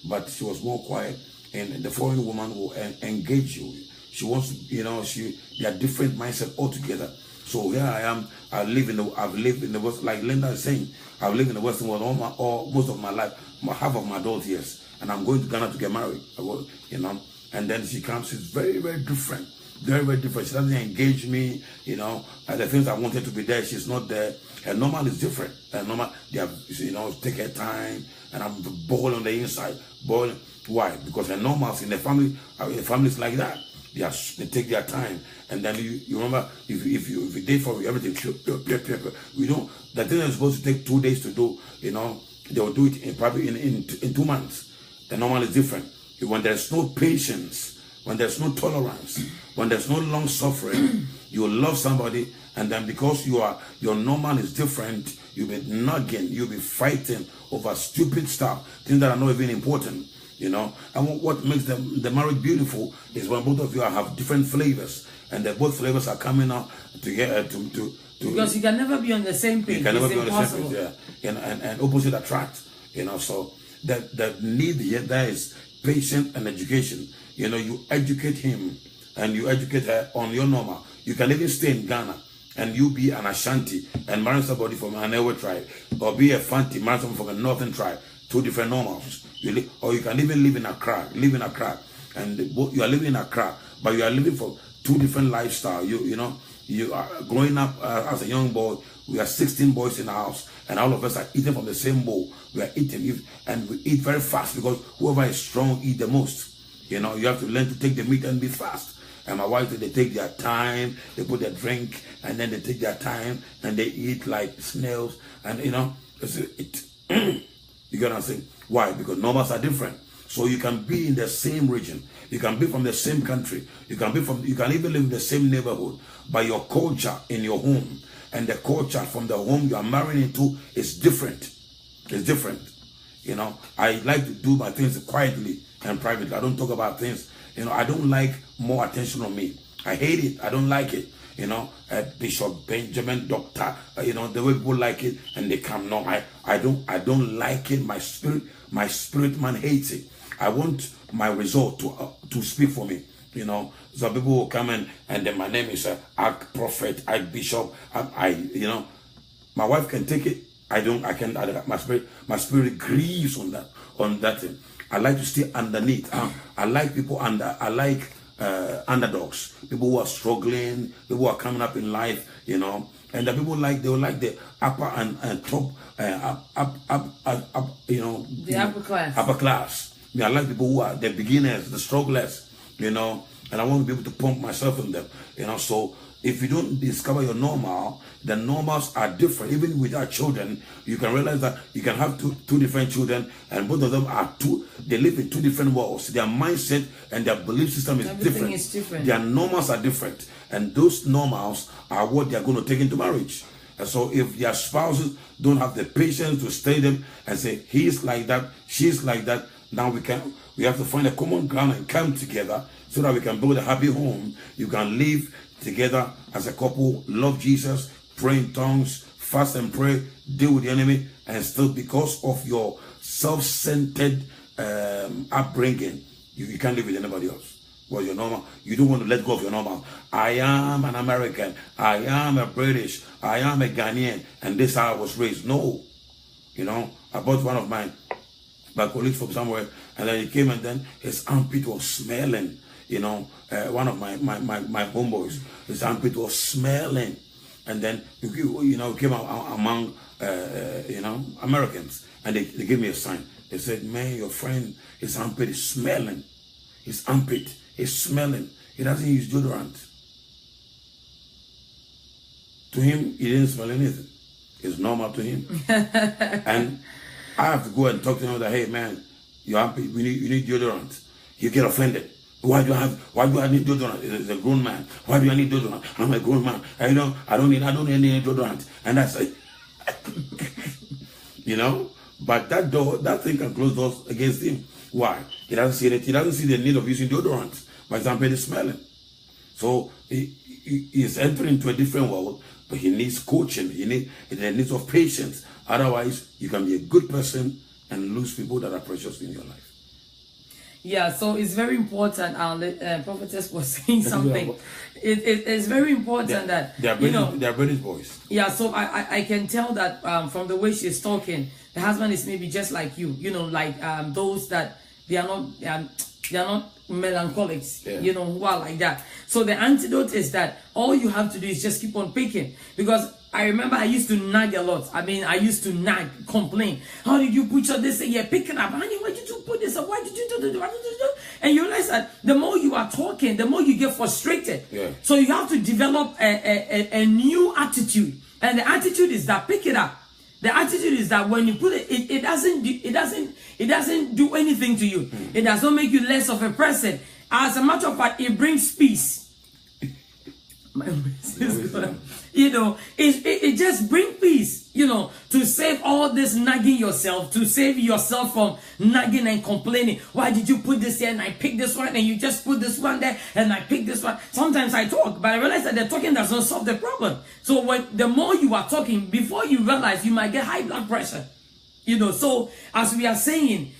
but she was more quiet. And the foreign woman will engage you. She wants to, they are different mindset altogether. So here I am. I've lived in the West, like Linda is saying, I've lived in the Western world most of my life, half of my adult years, and I'm going to Ghana to get married. And then she comes. She's very, very different. Very, very different. She doesn't engage me, the things I wanted to be there, she's not there. Her normal is different. Her normal, they have, take her time, and I'm boiled on the inside. Boiled. Why? Because her normals in the families like that. They take their time, and then you remember if you date for everything, the thing that's supposed to take 2 days to do, they will do it probably in 2 months. The normal is different. When there's no patience, when there's no tolerance, when there's no long suffering, you love somebody, and then because your normal is different, you'll be nagging, you'll be fighting over stupid stuff, things that are not even important. And what makes the marriage beautiful is when both of you have different flavors, and that both flavors are coming out together to because you can never be on the same page. You can never be on the same page, yeah. And opposite attract. So that need here there is patience and education. You educate him and you educate her on your normal. You can even stay in Ghana and you be an Ashanti and marry somebody from an Ewe tribe, or be a Fanti, marry someone from a Northern tribe. 2 different normals. Or you can even live in Accra, and you are living in Accra, but you are living for 2 different lifestyles. You are growing up as a young boy. We are 16 boys in the house, and all of us are eating from the same bowl. We are eating, and we eat very fast because whoever is strong eat the most. You have to learn to take the meat and be fast. And my wife, they take their time, they put their drink, and then they take their time, and they eat like snails, and you get what I'm saying? Why? Because normals are different. So you can be in the same region, you can be from the same country, you can even live in the same neighborhood, but your culture in your home and the culture from the home you are marrying into is different. It's different. I like to do my things quietly and privately. I don't talk about things. I don't like more attention on me. I hate it. I don't like it. Bishop Benjamin, Doctor, the way people like it, and they come. No, I don't like it. My spirit man hates it. I want my result to speak for me. Some people will come and then my name is Archprophet, Archbishop. My wife can take it. I can. My spirit grieves on that thing. I like to stay underneath. I like people under. I like underdogs, people who are struggling, people who are coming up in life, and the people they will like the upper and top, upper class. I like people who are the beginners, the strugglers, and I want to be able to pump myself in them, So if you don't discover your normal, the normals are different. Even with our children, you can realize that you can have two different children, and both of them they live in 2 different worlds. Their mindset and their belief system is different. Is different. Their normals are different, and those normals are what they are going to take into marriage. And so if their spouses don't have the patience to stay them and say, he's like that, she's like that, now we have to find a common ground and come together so that we can build a happy home. You can live together as a couple, love Jesus, pray in tongues, fast and pray, deal with the enemy, and still because of your self-centered upbringing, you can't live with anybody else. Well, your normal, you don't want to let go of your normal. I am an American, I am a British, I am a Ghanaian, and this is how I was raised. No. I bought one of my colleagues from somewhere, and then he came and then his armpit was smelling. One of my homeboys, his armpit was smelling. And then, came out among, Americans. And they gave me a sign. They said, man, your friend, his armpit is smelling. His armpit is smelling. He doesn't use deodorant. To him, he didn't smell anything. It's normal to him. And I have to go and talk to him that, hey, man, your armpit, you need deodorant. You get offended. Why do I need deodorant? It's a grown man. Why do I need deodorant? I'm a grown man. I don't need any deodorant. And that's it. But that thing can close doors against him. Why? He doesn't see it. He doesn't see the need of using deodorant. But his armpit is smelling. So he is entering into a different world, but he needs coaching. He needs of patience. Otherwise, you can be a good person and lose people that are precious in your life. Yeah, so it's very important. Prophetess was saying something. It's very important that they are British boys. Yeah, so I can tell that from the way she's talking, the husband is maybe just like you. You know, like those that they are not melancholics. Yeah. You know, who are like that. So the antidote is that all you have to do is just keep on picking. Because I remember I used to nag a lot. I mean, I used to nag, complain. How did you put your this? Yeah, pick it up. Honey, why did you put this up? Why did you do this? And you realize that the more you are talking, the more you get frustrated. Yeah. So you have to develop a new attitude. And the attitude is that pick it up. The attitude is that when you put it, it doesn't do anything to you. It does not make you less of a person. As a matter of fact, it brings peace. You know, it just brings peace, you know, to save all this nagging yourself, to save yourself from nagging and complaining. Why did you put this here and I picked this one and you just put this one there and I picked this one? Sometimes I talk, but I realize that the talking does not solve the problem. So the more you are talking, before you realize, you might get high blood pressure. You know, so as we are saying,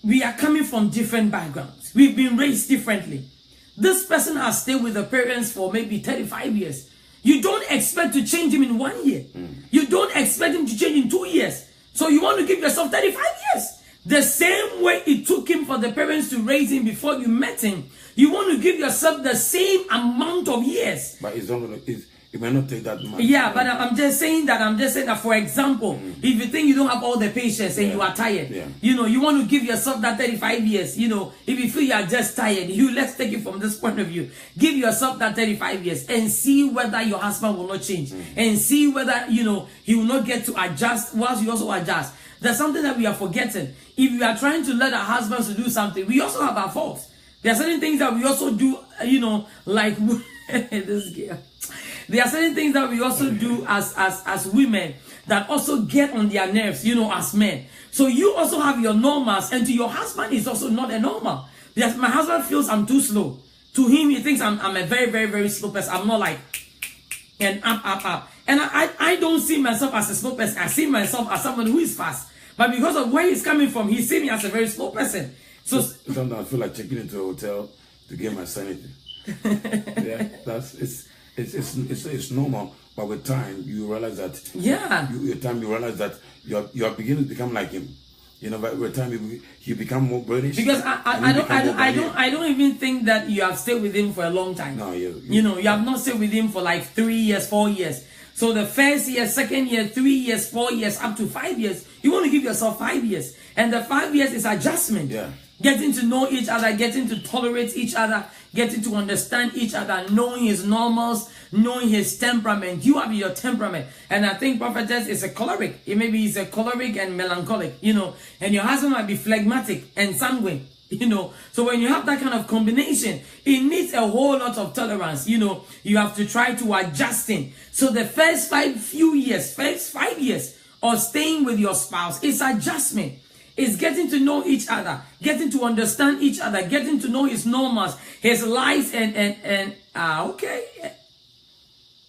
we are coming from different backgrounds. We've been raised differently. This person has stayed with the parents for maybe 35 years. You don't expect to change him in 1 year. You don't expect him to change in 2 years. So you want to give yourself 35 years. The same way it took him for the parents to raise him before you met him, you want to give yourself the same amount of years. But it may not take that much. Yeah, but I'm just saying that, for example, if you think you don't have all the patience and you are tired, you know, you want to give yourself that 35 years, you know, if you feel you are just tired, let's take it from this point of view. Give yourself that 35 years and see whether your husband will not change and see whether, you know, he will not get to adjust whilst you also adjust. There's something that we are forgetting. If we are trying to let our husbands to do something, we also have our faults. There are certain things that we also do, you know, like this girl. There are certain things that we also do as women that also get on their nerves, you know, as men. So you also have your normals, and to your husband is also not a normal. Yes, my husband feels I'm too slow. To him, he thinks I'm a very, very, very slow person. I'm not like and up. And I don't see myself as a slow person. I see myself as someone who is fast. But because of where he's coming from, he sees me as a very slow person. So sometimes I feel like checking into a hotel to get my sanity. Yeah, it's normal, but with time you realize that. Yeah. With time you realize that you are beginning to become like him. You know, but with time you become more British. Because I don't even think that you have stayed with him for a long time. No, you know, you have not stayed with him for like 3 years, 4 years. So the first year, second year, 3 years, 4 years, up to 5 years, you want to give yourself 5 years. And the 5 years is adjustment. Yeah. Getting to know each other, getting to tolerate each other, getting to understand each other, knowing his normals, knowing his temperament. You have your temperament. And I think prophetess is a choleric. Maybe he's a choleric and melancholic, you know. And your husband might be phlegmatic and sanguine, you know. So when you have that kind of combination, it needs a whole lot of tolerance, you know. You have to try to adjust him. So the first 5 years of staying with your spouse is adjustment. It's getting to know each other, getting to understand each other, getting to know his normals, his lies, and okay.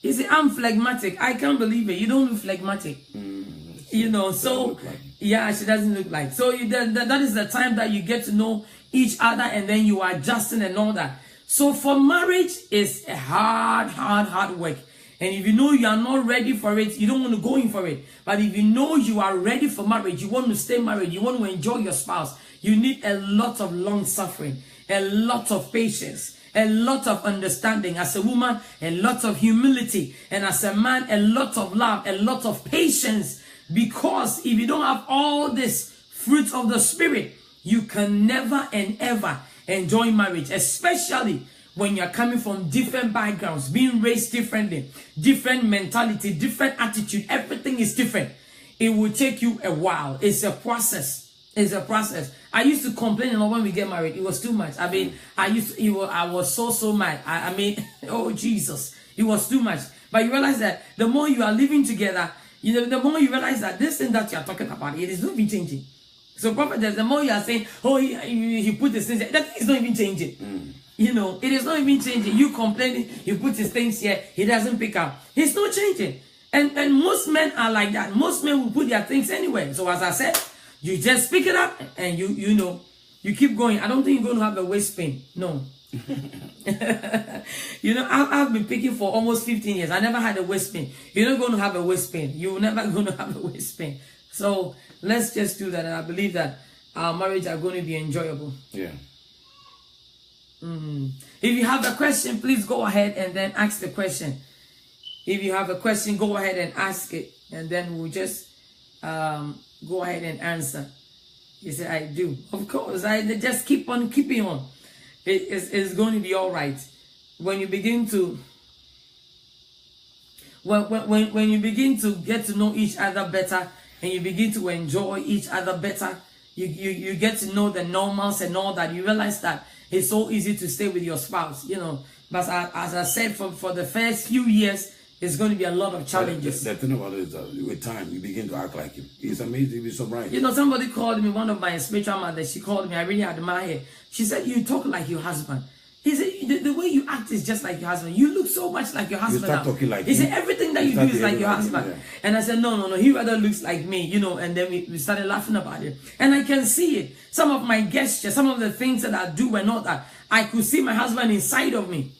He said, I'm phlegmatic. I can't believe it. You don't look phlegmatic. You know, so, yeah, she doesn't look like. So that is the time that you get to know each other, and then you are adjusting and all that. So for marriage, it's a hard work. And if you know you are not ready for it, you don't want to go in for it. But if you know you are ready for marriage, you want to stay married, you want to enjoy your spouse, you need a lot of long suffering, a lot of patience, a lot of understanding. As a woman, a lot of humility. And as a man, a lot of love, a lot of patience. Because if you don't have all this fruit of the Spirit, you can never and ever enjoy marriage, especially when you're coming from different backgrounds, being raised differently, different mentality, different attitude, everything is different. It will take you a while. It's a process. It's a process. I used to complain a lot when we get married. It was too much. I mean, I was so mad. I mean, oh Jesus, it was too much. But you realize that the more you are living together, you know, the more you realize that this thing that you are talking about, it is not even changing. So prophet, the more you are saying, oh, he put this thing, that thing is not even changing. You know, it is not even changing. You complaining, you put his things here, he doesn't pick up. It's not changing. And most men are like that. Most men will put their things anywhere. So as I said, you just pick it up and you you keep going, I don't think you're going to have a waist pain. No. You know, I've been picking for almost 15 years. I never had a waist pain. You're not going to have a waist pain. You're never going to have a waist pain. So let's just do that. And I believe that our marriage are going to be enjoyable. Yeah. If you have a question, please go ahead and then ask the question. If you have a question, go ahead and ask it. And then we'll just go ahead and answer. He said, I do. Of course, I just keep on keeping on. It's going to be all right. When you begin to when you begin to get to know each other better and you begin to enjoy each other better, you get to know the normals and all that, you realize that it's so easy to stay with your spouse, you know. But as I said, for the first few years, it's going to be a lot of challenges. The thing about it is that with time, you begin to act like him. It's amazing. You'll be surprised. You know, somebody called me, one of my spiritual mothers, she called me, I really admire her. She said, you talk like your husband. He said, the way you act is just like your husband. You look so much like your husband. You start talking like he said, everything that you do is like your husband. Yeah. And I said, no, he rather looks like me, you know, and then we started laughing about it. And I can see it. Some of my gestures, some of the things that I do and all that, I could see my husband inside of me.